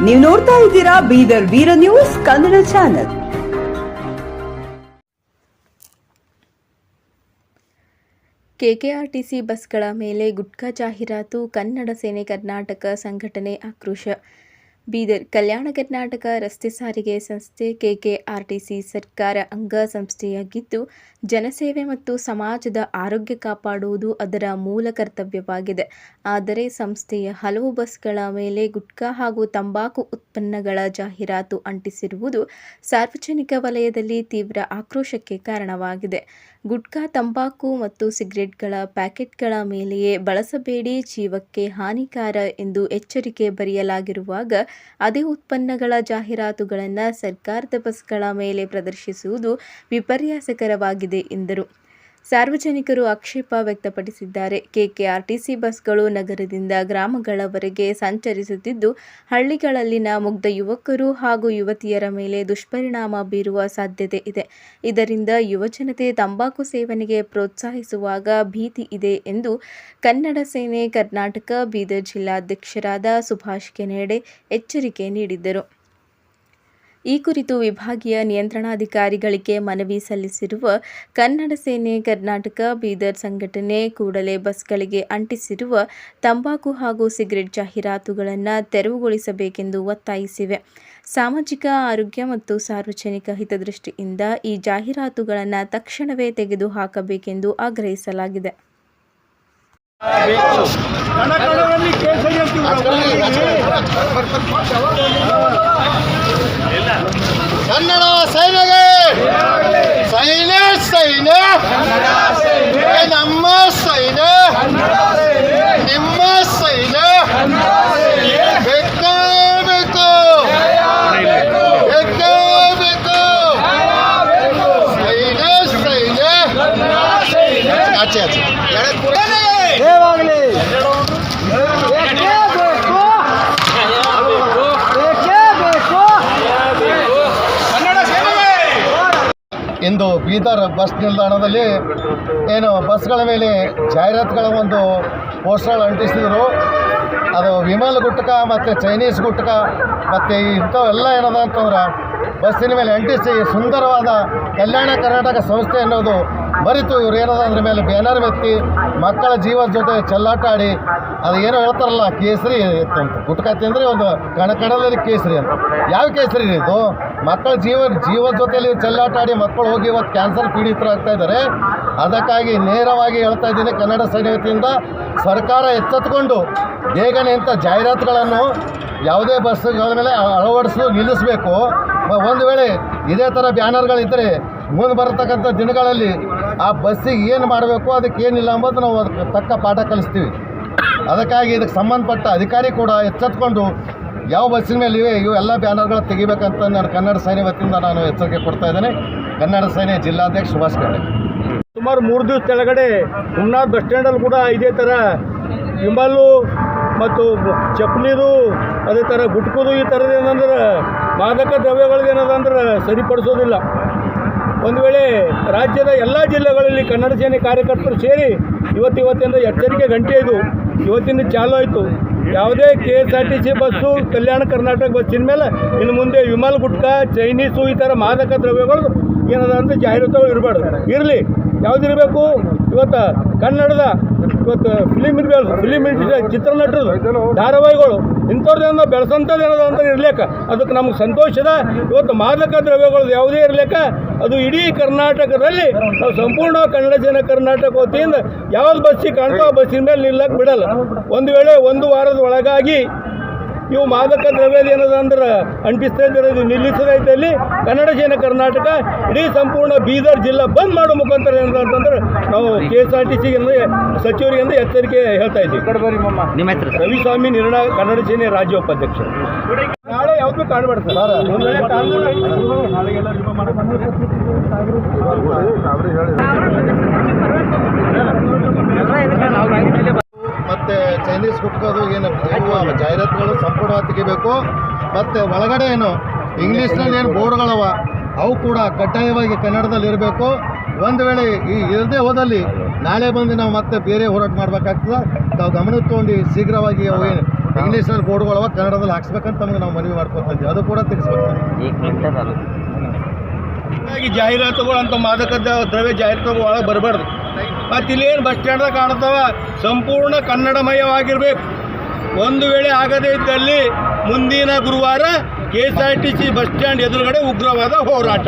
ನೀವು ನೋಡ್ತಾ ಇದ್ದೀರಾ ಬೀದರ್ ವೀರ ನ್ಯೂಸ್ ಕನ್ನಡ ಚಾನೆಲ್. ಕೆಕೆಆರ್ಟಿಸಿ ಬಸ್ಗಳ ಮೇಲೆ ಗುಟ್ಕಾ ಜಾಹೀರಾತು, ಕನ್ನಡ ಸೇನೆ ಕರ್ನಾಟಕ ಸಂಘಟನೆ ಆಕ್ರೋಶ. ಬೀದರ್ ಕಲ್ಯಾಣ ಕರ್ನಾಟಕ ರಸ್ತೆ ಸಾರಿಗೆ ಸಂಸ್ಥೆ ಕೆಕೆಆರ್ಟಿಸಿ ಸರ್ಕಾರ ಅಂಗ ಸಂಸ್ಥೆಯಾಗಿದ್ದು, ಜನಸೇವೆ ಮತ್ತು ಸಮಾಜದ ಆರೋಗ್ಯ ಕಾಪಾಡುವುದು ಅದರ ಮೂಲ ಕರ್ತವ್ಯವಾಗಿದೆ. ಆದರೆ ಸಂಸ್ಥೆಯ ಹಲವು ಬಸ್ಗಳ ಮೇಲೆ ಗುಟ್ಕಾ ಹಾಗೂ ತಂಬಾಕು ಉತ್ಪನ್ನಗಳ ಜಾಹೀರಾತು ಅಂಟಿಸಿರುವುದು ಸಾರ್ವಜನಿಕ ವಲಯದಲ್ಲಿ ತೀವ್ರ ಆಕ್ರೋಶಕ್ಕೆ ಕಾರಣವಾಗಿದೆ. ಗುಟ್ಕಾ, ತಂಬಾಕು ಮತ್ತು ಸಿಗರೆಟ್ಗಳ ಪ್ಯಾಕೆಟ್ಗಳ ಮೇಲೆಯೇ ಬಳಸಬೇಡಿ, ಜೀವಕ್ಕೆ ಹಾನಿಕಾರ ಎಂದು ಎಚ್ಚರಿಕೆ ಬರೆಯಲಾಗಿರುವಾಗ ಅದೇ ಉತ್ಪನ್ನಗಳ ಜಾಹೀರಾತುಗಳನ್ನು ಸರ್ಕಾರದ ಬಸ್ಗಳ ಮೇಲೆ ಪ್ರದರ್ಶಿಸುವುದು ವಿಪರ್ಯಾಸಕರವಾಗಿದೆ ಎಂದರು. ಸಾರ್ವಜನಿಕರು ಆಕ್ಷೇಪ ವ್ಯಕ್ತಪಡಿಸಿದ್ದಾರೆ. ಕೆಕೆಆರ್ಟಿಸಿ ಬಸ್ಗಳು ನಗರದಿಂದ ಗ್ರಾಮಗಳವರೆಗೆ ಸಂಚರಿಸುತ್ತಿದ್ದು, ಹಳ್ಳಿಗಳಲ್ಲಿನ ಮುಗ್ಧ ಯುವಕರು ಹಾಗೂ ಯುವತಿಯರ ಮೇಲೆ ದುಷ್ಪರಿಣಾಮ ಬೀರುವ ಸಾಧ್ಯತೆ ಇದೆ. ಇದರಿಂದ ಯುವಜನತೆ ತಂಬಾಕು ಸೇವನೆಗೆ ಪ್ರೋತ್ಸಾಹಿಸುವಾಗ ಭೀತಿ ಇದೆ ಎಂದು ಕನ್ನಡ ಸೇನೆ ಕರ್ನಾಟಕ ಬೀದರ್ ಜಿಲ್ಲಾಧ್ಯಕ್ಷರಾದ ಸುಭಾಷ್ ಕೆನೆಡೆ ಎಚ್ಚರಿಕೆ ನೀಡಿದರು. ಈ ಕುರಿತು ವಿಭಾಗೀಯ ನಿಯಂತ್ರಣಾಧಿಕಾರಿಗಳಿಗೆ ಮನವಿ ಸಲ್ಲಿಸಿರುವ ಕನ್ನಡ ಸೇನೆ ಕರ್ನಾಟಕ ಬೀದರ್ ಸಂಘಟನೆ ಕೂಡಲೇ ಬಸ್ಗಳಿಗೆ ಅಂಟಿಸಿರುವ ತಂಬಾಕು ಹಾಗೂ ಸಿಗರೆಟ್ ಜಾಹೀರಾತುಗಳನ್ನು ತೆರವುಗೊಳಿಸಬೇಕೆಂದು ಒತ್ತಾಯಿಸಿವೆ. ಸಾಮಾಜಿಕ ಆರೋಗ್ಯ ಮತ್ತು ಸಾರ್ವಜನಿಕ ಹಿತದೃಷ್ಟಿಯಿಂದ ಈ ಜಾಹೀರಾತುಗಳನ್ನು ತಕ್ಷಣವೇ ತೆಗೆದುಹಾಕಬೇಕೆಂದು ಆಗ್ರಹಿಸಲಾಗಿದೆ. ಕನ್ನಡ ಸೇನೆಗೆ ಸೈನ್ಯ ಸೈನ್ಯ ನಮ್ಮ ಸೈನ್ಯ ನಿಮ್ಮ ಸೈನ್ಯ ಬೇಕೇ ಬೇಕು ಬೇಕೇ ಬೇಕು ಸೈನ್ಯ ಸೈನ್ಯ ಆಚೆ ಆಚೆ ಇಂದು ಬೀದರ್ ಬಸ್ ನಿಲ್ದಾಣದಲ್ಲಿ ಏನು ಬಸ್ಗಳ ಮೇಲೆ ಜಾಹೀರಾತುಗಳ ಒಂದು ಪೋಸ್ಟರ್ ಅಂಟಿಸಿದರು. ಅದು ವಿಮಲ್ ಗುಟ್ಕ ಮತ್ತು ಚೈನೀಸ್ ಗುಟ್ಕ ಮತ್ತು ಇಂಥವೆಲ್ಲ ಏನದ ಅಂತಂದ್ರೆ ಬಸ್ಸಿನ ಮೇಲೆ ಅಂಟಿಸಿ ಸುಂದರವಾದ ಕಲ್ಯಾಣ ಕರ್ನಾಟಕ ಸಂಸ್ಥೆ ಅನ್ನೋದು ಮರೆತು ಇವ್ರು ಏನದ ಅದ್ರ ಮೇಲೆ ಬ್ಯಾನರ್ ಮೆತ್ತಿ ಮಕ್ಕಳ ಜೀವದ ಜೊತೆ ಚೆಲ್ಲಾಟ ಆಡಿ ಅದು ಏನೋ ಹೇಳ್ತಾರಲ್ಲ ಕೇಸರಿ ಇತ್ತಂತ ಗುಟ್ಕ ತಿಂದರೆ ಒಂದು ಕಣಕಣದಲ್ಲಿ ಕೇಸರಿ ಅಂತ. ಯಾವ ಕೇಸರಿ ಇದು? ಮಕ್ಕಳ ಜೀವದ ಜೊತೆಯಲ್ಲಿ ಚೆಲ್ಲಾಟ ಆಡಿ ಮಕ್ಕಳು ಹೋಗಿ ಇವತ್ತು ಕ್ಯಾನ್ಸರ್ ಪೀಡಿತರಾಗ್ತಾ ಇದ್ದಾರೆ. ಅದಕ್ಕಾಗಿ ನೇರವಾಗಿ ಹೇಳ್ತಾ ಇದ್ದೀನಿ, ಕನ್ನಡ ಸೇನೆ ವತಿಯಿಂದ ಸರ್ಕಾರ ಎಚ್ಚೆತ್ತುಕೊಂಡು ಬೇಗನೆ ಇಂಥ ಜಾಹೀರಾತುಗಳನ್ನು ಯಾವುದೇ ಬಸ್ಗಳ ಮೇಲೆ ಅಳವಡಿಸಲು ನಿಲ್ಲಿಸಬೇಕು. ಒಂದು ವೇಳೆ ಇದೇ ಥರ ಬ್ಯಾನರ್ಗಳಿದ್ದರೆ ಮುಂದೆ ಬರತಕ್ಕಂಥ ದಿನಗಳಲ್ಲಿ ಆ ಬಸ್ಸಿಗೆ ಏನು ಮಾಡಬೇಕು, ಅದಕ್ಕೆ ಏನಿಲ್ಲ ಅಂಬೋದು ನಾವು ಅದಕ್ಕೆ ತಕ್ಕ ಪಾಠ ಕಲಿಸ್ತೀವಿ. ಅದಕ್ಕಾಗಿ ಇದಕ್ಕೆ ಸಂಬಂಧಪಟ್ಟ ಅಧಿಕಾರಿ ಕೂಡ ಎಚ್ಚೆತ್ತುಕೊಂಡು ಯಾವ ಬಸ್ಸಿನ ಮೇಲೆ ಇವು ಎಲ್ಲ ಬ್ಯಾನರ್ಗಳು ತೆಗಿಬೇಕಂತ ನಾನು ಕನ್ನಡ ಸೇನೆ ವತಿಯಿಂದ ನಾನು ಎಚ್ಚರಿಕೆ ಕೊಡ್ತಾ ಇದ್ದೇನೆ. ಕನ್ನಡ ಸೇನೆ ಜಿಲ್ಲಾಧ್ಯಕ್ಷ ಸುಭಾಷ್ ಕೆನೆಡೆ. ಸುಮಾರು 3 ದಿವಸ ಕೆಳಗಡೆ ಹುಮ್ನಾಬಾದ್ ಬಸ್ ಸ್ಟ್ಯಾಂಡಲ್ಲಿ ಕೂಡ ಇದೇ ಥರ ವಿಮಲ್ಲು ಮತ್ತು ಚಪ್ಪಲಿದು ಅದೇ ಥರ ಗುಟ್ಕುದು ಈ ಥರದ್ದು ಏನಂದ್ರೆ ಮಾದಕ ದ್ರವ್ಯಗಳದ್ದು ಏನದಂದ್ರೆ ಸರಿಪಡಿಸೋದಿಲ್ಲ. ಒಂದು ವೇಳೆ ರಾಜ್ಯದ ಎಲ್ಲ ಜಿಲ್ಲೆಗಳಲ್ಲಿ ಕನ್ನಡ ಸೇನೆ ಕಾರ್ಯಕರ್ತರು ಸೇರಿ ಇವತ್ತಿಂದ ಎಚ್ಚರಿಕೆ ಗಂಟೆ ಇದು ಇವತ್ತಿಂದ ಚಾಲು ಆಯಿತು. ಯಾವುದೇ KSRTC ಬಸ್ಸು ಕಲ್ಯಾಣ ಕರ್ನಾಟಕ ಬಸ್ಸಿನ ಮೇಲೆ ಇನ್ನು ಮುಂದೆ ವಿಮಲ್ ಗುಟ್ಕಾ, ಚೈನೀಸು ಈ ಥರ ಮಾದಕ ದ್ರವ್ಯಗಳು ಏನದ ಅಂತ ಜಾಹೀರಾತುಗಳು ಇರಬಾರ್ದು. ಇರಲಿ, ಯಾವುದಿರಬೇಕು ಇವತ್ತು ಕನ್ನಡದ ಇವತ್ತು ಫಿಲಿಮ್ ಚಿತ್ರನಟರು ಧಾರಾವಾಹಿಗಳು ಇಂಥವ್ರದ್ದೇನೋ ಬೆಳೆಸೋಂಥದ್ದು ಏನದ ಅಂತ ಇರ್ಲಿಕ್ಕೆ ಅದಕ್ಕೆ ನಮ್ಗೆ ಸಂತೋಷದ. ಇವತ್ತು ಮಾದಕ ದ್ರವ್ಯಗಳು ಯಾವುದೇ ಇರಲಿಕ್ಕೆ ಅದು ಇಡೀ ಕರ್ನಾಟಕದಲ್ಲಿ ನಾವು ಸಂಪೂರ್ಣ ಕನ್ನಡ ಜನ ಕರ್ನಾಟಕ ವತಿಯಿಂದ ಯಾವ್ದು ಬಸ್ಸಿಗೆ ಕಾಣ್ತೋ ಆ ಬಸ್ಸಿನ ಮೇಲೆ ನಿಲ್ಲಕ್ಕೆ ಬಿಡಲ್ಲ. ಒಂದು ವೇಳೆ 1 ವಾರದ ಒಳಗಾಗಿ ಇವು ಮಾದಕ ದ್ರವ್ಯದ ಏನದ ಅಂದ್ರೆ ಅಂಟಿಸ್ತಾ ಇದ್ದಾರೆ, ಇದು ನಿಲ್ಲಿಸೋದೈತೆ ಅಲ್ಲಿ ಕನ್ನಡ ಜನ ಕರ್ನಾಟಕ ಇಡೀ ಸಂಪೂರ್ಣ ಬೀದರ್ ಜಿಲ್ಲಾ ಬಂದ್ ಮಾಡೋ ಮುಖಾಂತರ ಏನದ ಅಂತಂದ್ರೆ ನಾವು KSRTC ಸಚಿವರಿಗೆ ಎಚ್ಚರಿಕೆ ಹೇಳ್ತಾ ಇದ್ದೀವಿ. ನಿಮ್ಮ ಹೆಸರು? ರವಿಸ್ವಾಮಿ ನಿರ್ಣಯ, ಕನ್ನಡ ಸೇನೆ ರಾಜ್ಯ ಉಪಾಧ್ಯಕ್ಷರು. ನಾಳೆ ಯಾವ್ದು ಕಾಣಬಾರ್ದು ಸರ್, ಒಂದು ವೇಳೆ ಮತ್ತು ಚೈನೀಸ್ ಗುಟ್ಕೋದು ಏನು ಜಾಹೀರಾತುಗಳು ಸಂಪೂರ್ಣವಾಗಿ ತೆಗಿಬೇಕು. ಮತ್ತು ಒಳಗಡೆ ಏನು ಇಂಗ್ಲೀಷ್ನಲ್ಲಿ ಏನು ಬೋರ್ಡ್ಗಳವ ಅವು ಕೂಡ ಕಡ್ಡಾಯವಾಗಿ ಕನ್ನಡದಲ್ಲಿ ಇರಬೇಕು. ಒಂದು ವೇಳೆ ಈ ಇರದೇ ಹೋದಲ್ಲಿ ನಾಳೆ ಬಂದು ನಾವು ಮತ್ತೆ ಬೇರೆ ಹೋರಾಟ ಮಾಡಬೇಕಾಗ್ತದೆ. ತಾವು ಗಮನಕ್ಕೆ ತೊಗೊಂಡು ಶೀಘ್ರವಾಗಿ ಅವು ಏನು ಇಂಗ್ಲೀಷಲ್ಲಿ ಬೋರ್ಡ್ಗಳವ ಕನ್ನಡದಲ್ಲಿ ಹಾಕ್ಸ್ಬೇಕಂತ ತಮಗೆ ನಾವು ಮನವಿ ಮಾಡ್ಕೊತಾ ಇದ್ದೀವಿ. ಅದು ಕೂಡ ತಿಳಿಸ್ಬೇಕು. ಹಾಗಾಗಿ ಜಾಹೀರಾತುಗಳು ಅಂತ ಮಾದಕ ದ್ರವ್ಯ ಜಾಹೀರಾತುಗಳು ಒಳಗೆ ಬರಬಾರ್ದು. ಮತ್ತು ಇಲ್ಲೇನು ಬಸ್ ಸ್ಟ್ಯಾಂಡ್ದಾಗ ಕಾಣ್ತಾವ ಸಂಪೂರ್ಣ ಕನ್ನಡಮಯವಾಗಿರ್ಬೇಕು. ಒಂದು ವೇಳೆ ಆಗದೇ ಇದ್ದಲ್ಲಿ ಮುಂದಿನ ಗುರುವಾರ KSRTC ಬಸ್ ಸ್ಟ್ಯಾಂಡ್ ಎದುರುಗಡೆ ಉಗ್ರವಾದ ಹೋರಾಟ.